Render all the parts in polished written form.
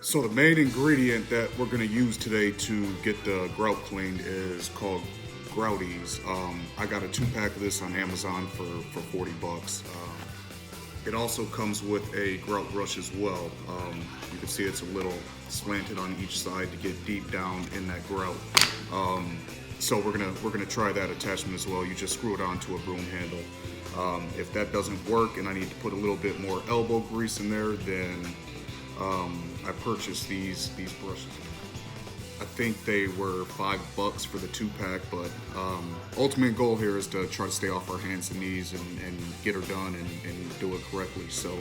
So the main ingredient that we're going to use today to get the grout cleaned is called Grout EEZ. I got a 2-pack of this on Amazon for 40 bucks. It also comes with a grout brush as well. You can see it's a little slanted on each side to get deep down in that grout. So we're gonna try that attachment as well. You just screw it onto a broom handle. If that doesn't work and I need to put a little bit more elbow grease in there, then I purchased these brushes. I think they were $5 for the 2-pack, but ultimate goal here is to try to stay off our hands and knees and get her done and do it correctly. So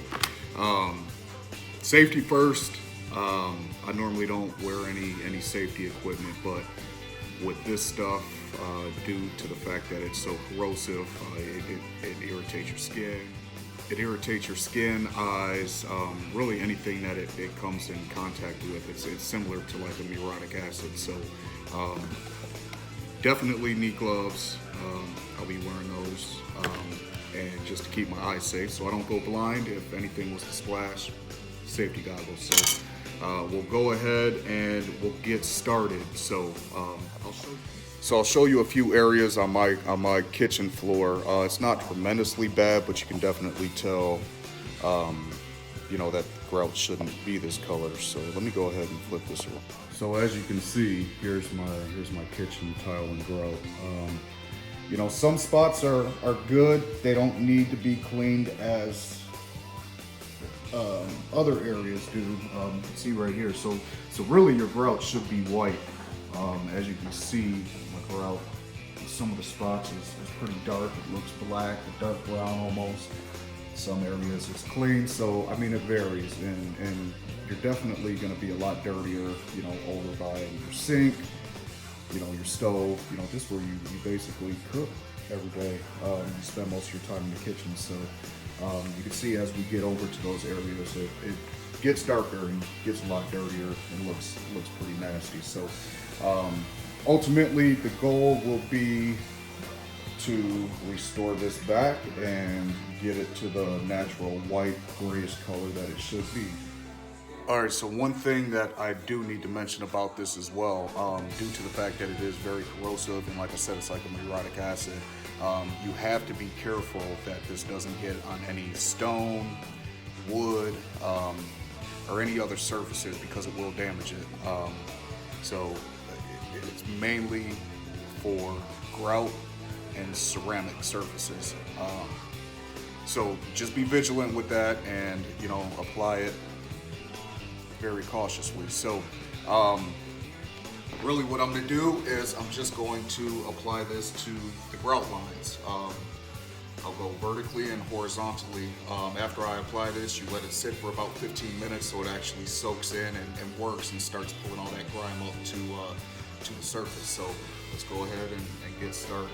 safety first. I normally don't wear any safety equipment, but with this stuff, due to the fact that it's so corrosive, it irritates your skin. It irritates your skin, eyes, really anything that it comes in contact with. It's similar to like a muriatic acid. So definitely need gloves. I'll be wearing those, and just to keep my eyes safe so I don't go blind if anything was to splash. Safety goggles. So we'll go ahead and we'll get started. So I'll show you a few areas on my kitchen floor. It's not tremendously bad, but you can definitely tell, you know, that the grout shouldn't be this color. So let me go ahead and flip this around. So as you can see, here's my kitchen tile and grout. You know, some spots are good. They don't need to be cleaned as other areas do. You can see right here. So really your grout should be white. As you can see, my grout, some of the spots is pretty dark. It looks black, a dark brown almost. Some areas it's clean, so I mean it varies, and you're definitely going to be a lot dirtier, you know, over by your sink, you know, your stove. You know, this is where you basically cook every day. You spend most of your time in the kitchen, so you can see as we get over to those areas, it gets darker and gets a lot dirtier and looks pretty nasty. So ultimately the goal will be to restore this back and get it to the natural white grayish color that it should be. All right, so one thing that I do need to mention about this as well, due to the fact that it is very corrosive, and like I said, it's like a muriatic acid, you have to be careful that this doesn't get on any stone, wood, or any other surfaces, because it will damage it. So it's mainly for grout and ceramic surfaces. So just be vigilant with that, and you know, apply it very cautiously. So really what I'm going to do is I'm just going to apply this to the grout lines. I'll go vertically and horizontally. After I apply this, you let it sit for about 15 minutes so it actually soaks in and works and starts pulling all that grime up to the surface. So let's go ahead and get started.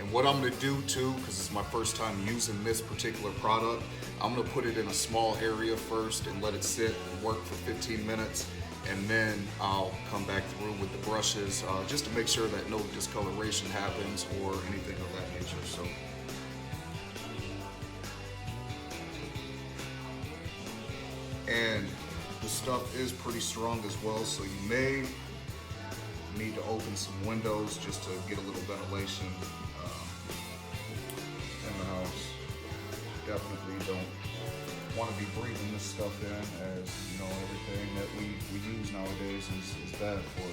And what I'm going to do too, because it's my first time using this particular product, I'm going to put it in a small area first and let it sit and work for 15 minutes. And then I'll come back through with the brushes just to make sure that no discoloration happens or anything of that nature. So. And the stuff is pretty strong as well, so you may need to open some windows just to get a little ventilation in the house. Definitely don't want to be breathing this stuff in, as you know, everything that we use nowadays is bad for us.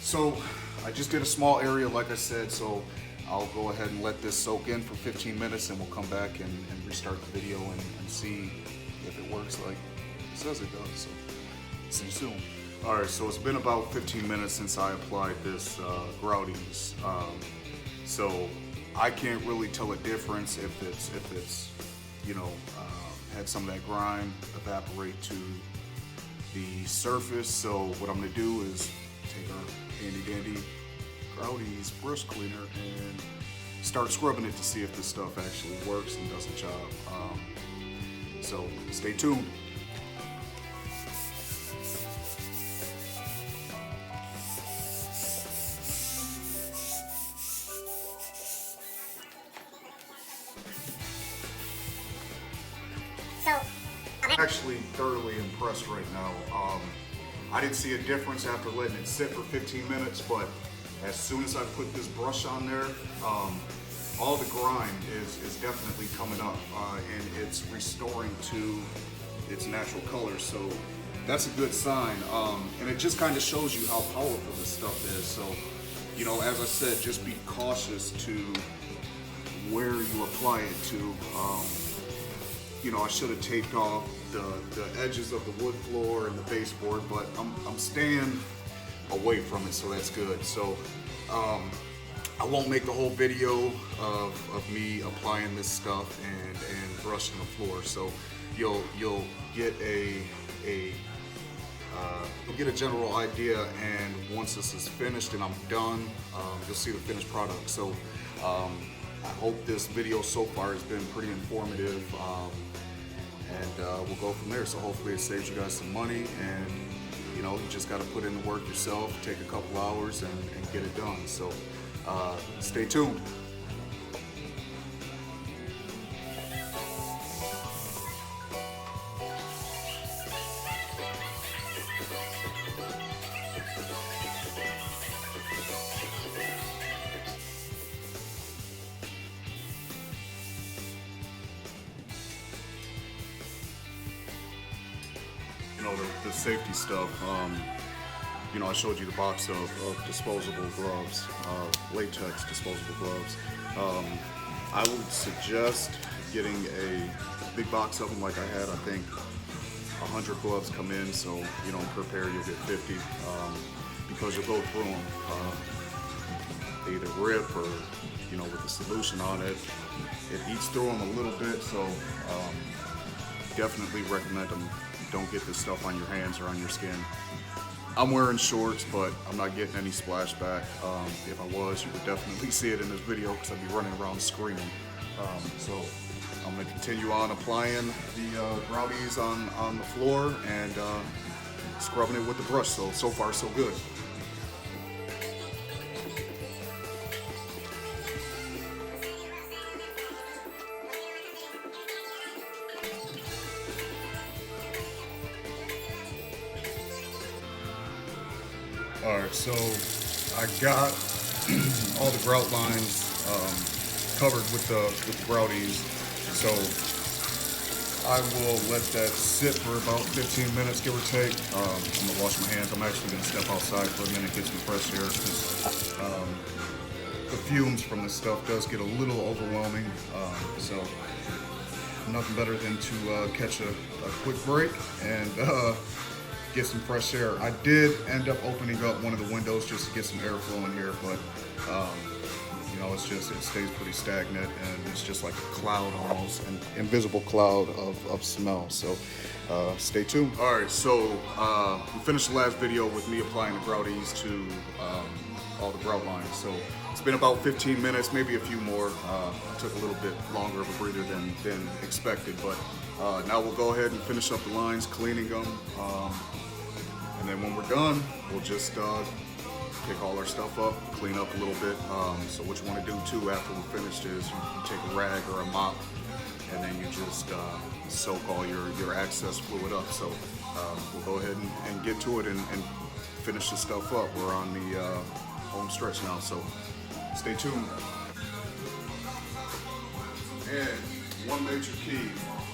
So I just did a small area, like I said, so I'll go ahead and let this soak in for 15 minutes, and we'll come back and restart the video and see if it works like it says it does. So see you soon. All right, so it's been about 15 minutes since I applied this Grout EEZ. So I can't really tell a difference if it's you know, had some of that grime evaporate to the surface. So what I'm gonna do is take our handy dandy Grout EEZ brush cleaner and start scrubbing it to see if this stuff actually works and does the job. So stay tuned. actually thoroughly impressed right now. I didn't see a difference after letting it sit for 15 minutes, but as soon as I put this brush on there, all the grime is definitely coming up, and it's restoring to its natural color. So that's a good sign, and it just kind of shows you how powerful this stuff is. So, you know, as I said, just be cautious to where you apply it to. You know, I should have taped off the edges of the wood floor and the baseboard, but I'm staying away from it, so that's good. So I won't make the whole video of me applying this stuff and brushing the floor. So you'll get you'll get a general idea, and once this is finished and I'm done, you'll see the finished product. So I hope this video so far has been pretty informative, and we'll go from there. So hopefully it saves you guys some money, and you know, you just got to put in the work yourself, take a couple hours and get it done. So stay tuned. You know, the safety stuff, you know, I showed you the box of disposable gloves, latex disposable gloves. I would suggest getting a big box of them like I had. I think 100 gloves come in, so, you know, per pair you'll get 50, because you'll go through them. They either rip or, you know, with the solution on it, it eats through them a little bit, so definitely recommend them. Don't get this stuff on your hands or on your skin. I'm wearing shorts, but I'm not getting any splashback. If I was, you would definitely see it in this video because I'd be running around screaming. So I'm going to continue on applying the Grout EEZ on the floor and scrubbing it with the brush. So far so good. Alright, so I got all the grout lines covered with the Grout EEZ. So I will let that sit for about 15 minutes, give or take. I'm gonna wash my hands. I'm actually gonna step outside for a minute, get some fresh air, because the fumes from this stuff does get a little overwhelming. So nothing better than to catch a quick break and get some fresh air. I did end up opening up one of the windows just to get some airflow in here, but you know, it stays pretty stagnant, and it's just like a cloud, almost an invisible cloud of smell. So stay tuned. All right, so we finished the last video with me applying the Grout EEZ to all the grout lines. So it's been about 15 minutes, maybe a few more. Took a little bit longer of a breather than expected, but now we'll go ahead and finish up the lines, cleaning them. And then when we're done, we'll just pick all our stuff up, clean up a little bit. So what you want to do too after we're finished is you take a rag or a mop, and then you just soak all your excess fluid up. So we'll go ahead and get to it and finish this stuff up. We're on the home stretch now, so stay tuned. And one major key,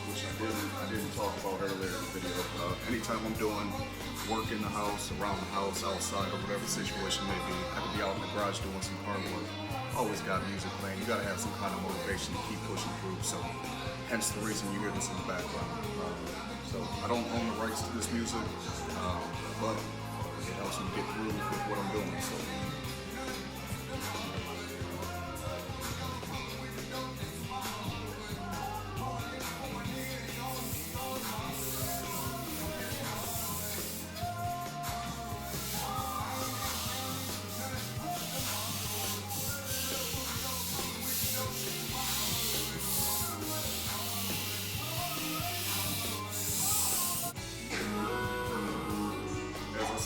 which I didn't talk about earlier in the video. Anytime I'm doing work in the house, around the house, outside, or whatever the situation may be, I could be out in the garage doing some hard work. Always got music playing. You gotta have some kind of motivation to keep pushing through. So, hence the reason you hear this in the background. So I don't own the rights to this music, but it helps me get through with what I'm doing. So.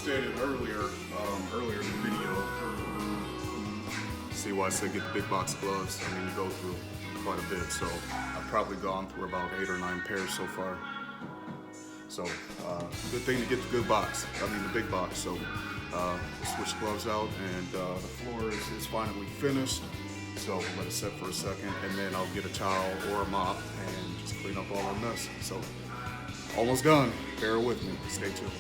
Stated earlier in the video, see why I said get the big box of gloves. I mean, you go through quite a bit, so I've probably gone through about 8 or 9 pairs so far. So good thing to get the good box. I mean the big box. So switch the gloves out, and the floor is finally finished. So we'll let it set for a second, and then I'll get a towel or a mop and just clean up all our mess. So almost done. Bear with me. Stay tuned.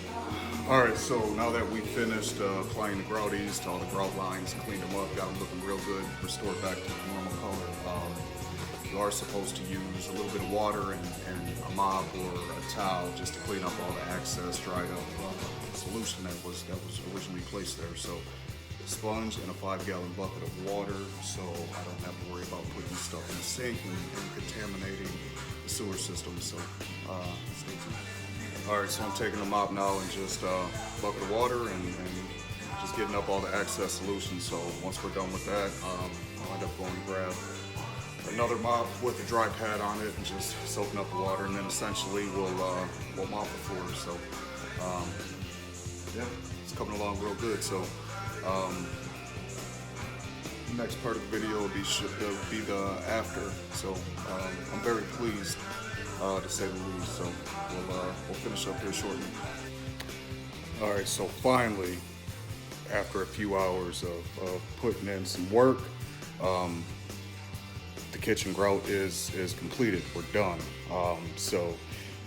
All right, so now that we finished applying the Grout EEZ to all the grout lines, cleaned them up, got them looking real good, restored back to the normal color. You are supposed to use a little bit of water and a mop or a towel just to clean up all the excess dried up solution that was originally placed there. So sponge and a 5-gallon bucket of water, so I don't have to worry about putting stuff in the sink and contaminating the sewer system. So stay tuned. All right, so I'm taking a mop now and just bucket of water and just getting up all the excess solution. So once we're done with that, I'll end up going to grab another mop with a dry pad on it and just soaking up the water, and then essentially we'll mop the floor. So yeah, it's coming along real good. So next part of the video will be the after. So I'm very pleased to say the least. So we'll finish up here shortly. All right, so finally, after a few hours of putting in some work, the kitchen grout is completed. We're done. So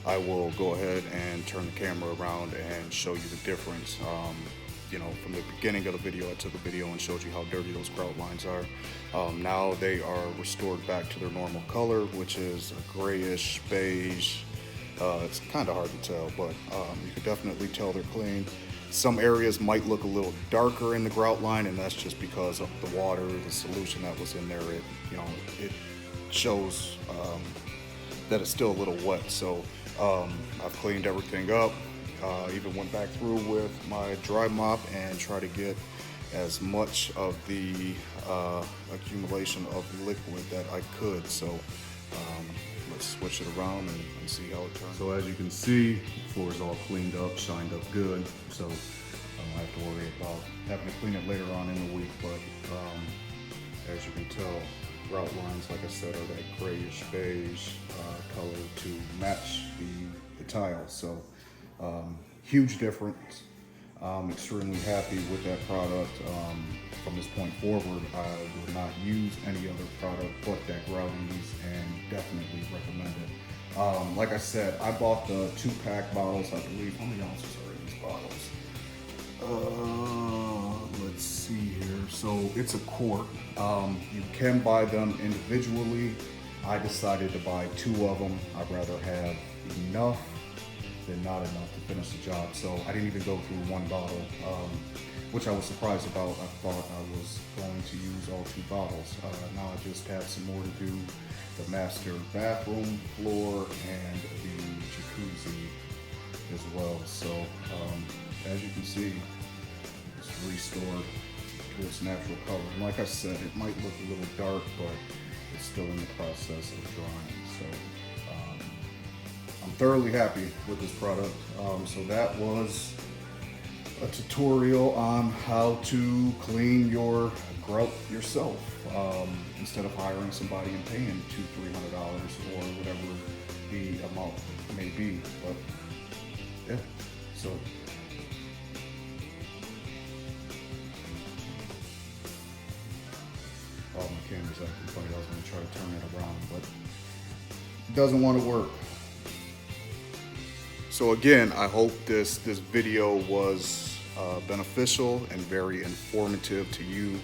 I will go ahead and turn the camera around and show you the difference. You know, from the beginning of the video, I took a video and showed you how dirty those grout lines are. Now they are restored back to their normal color, which is a grayish beige. It's kind of hard to tell, but you can definitely tell they're clean. Some areas might look a little darker in the grout line, and that's just because of the water, the solution that was in there. It shows that it's still a little wet. So I've cleaned everything up. Even went back through with my dry mop and try to get as much of the accumulation of liquid that I could. So let's switch it around and see how it turns. So as you can see, the floor is all cleaned up, shined up good. So I don't have to worry about having to clean it later on in the week. But as you can tell, grout lines, like I said, are that grayish beige color to match the tile. So huge difference. I'm extremely happy with that product. From this point forward, I will not use any other product but that Grout EEZ, and definitely recommend it. Like I said, I bought the 2-pack bottles, I believe. How many ounces are in these bottles? Let's see here. So it's a quart. You can buy them individually. I decided to buy 2 of them. I'd rather have enough than not enough to finish the job. So I didn't even go through 1 bottle, which I was surprised about. I thought I was going to use all 2 bottles. Now I just have some more to do. The master bathroom floor and the jacuzzi as well. So as you can see, it's restored to its natural color. And like I said, it might look a little dark, but it's still in the process of drying. So I'm thoroughly happy with this product. So that was a tutorial on how to clean your grout yourself, instead of hiring somebody and paying $200-300 or whatever the amount may be. But yeah, so my camera's acting funny. I was going to try to turn it around, but it doesn't want to work. So again, I hope this video was beneficial and very informative to you.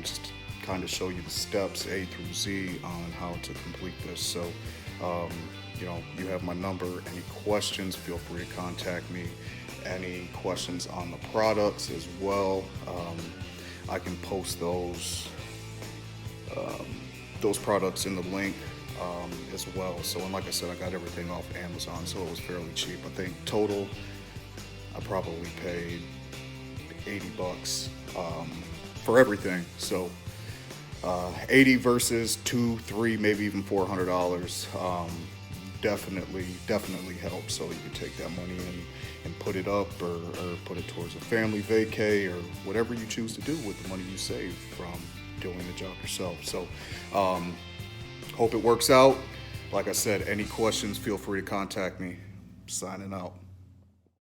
Just to kind of show you the steps A through Z on how to complete this. So you know, you have my number. Any questions, feel free to contact me. Any questions on the products as well, I can post those products in the link as well. So, and like I said, I got everything off Amazon, so it was fairly cheap. I think total, I probably paid $80 for everything. So 80 versus $200, $300, maybe even $400 definitely helps. So you can take that money and put it up or put it towards a family vacay or whatever you choose to do with the money you save from doing the job yourself. So hope it works out. Like I said, any questions, feel free to contact me. signing out.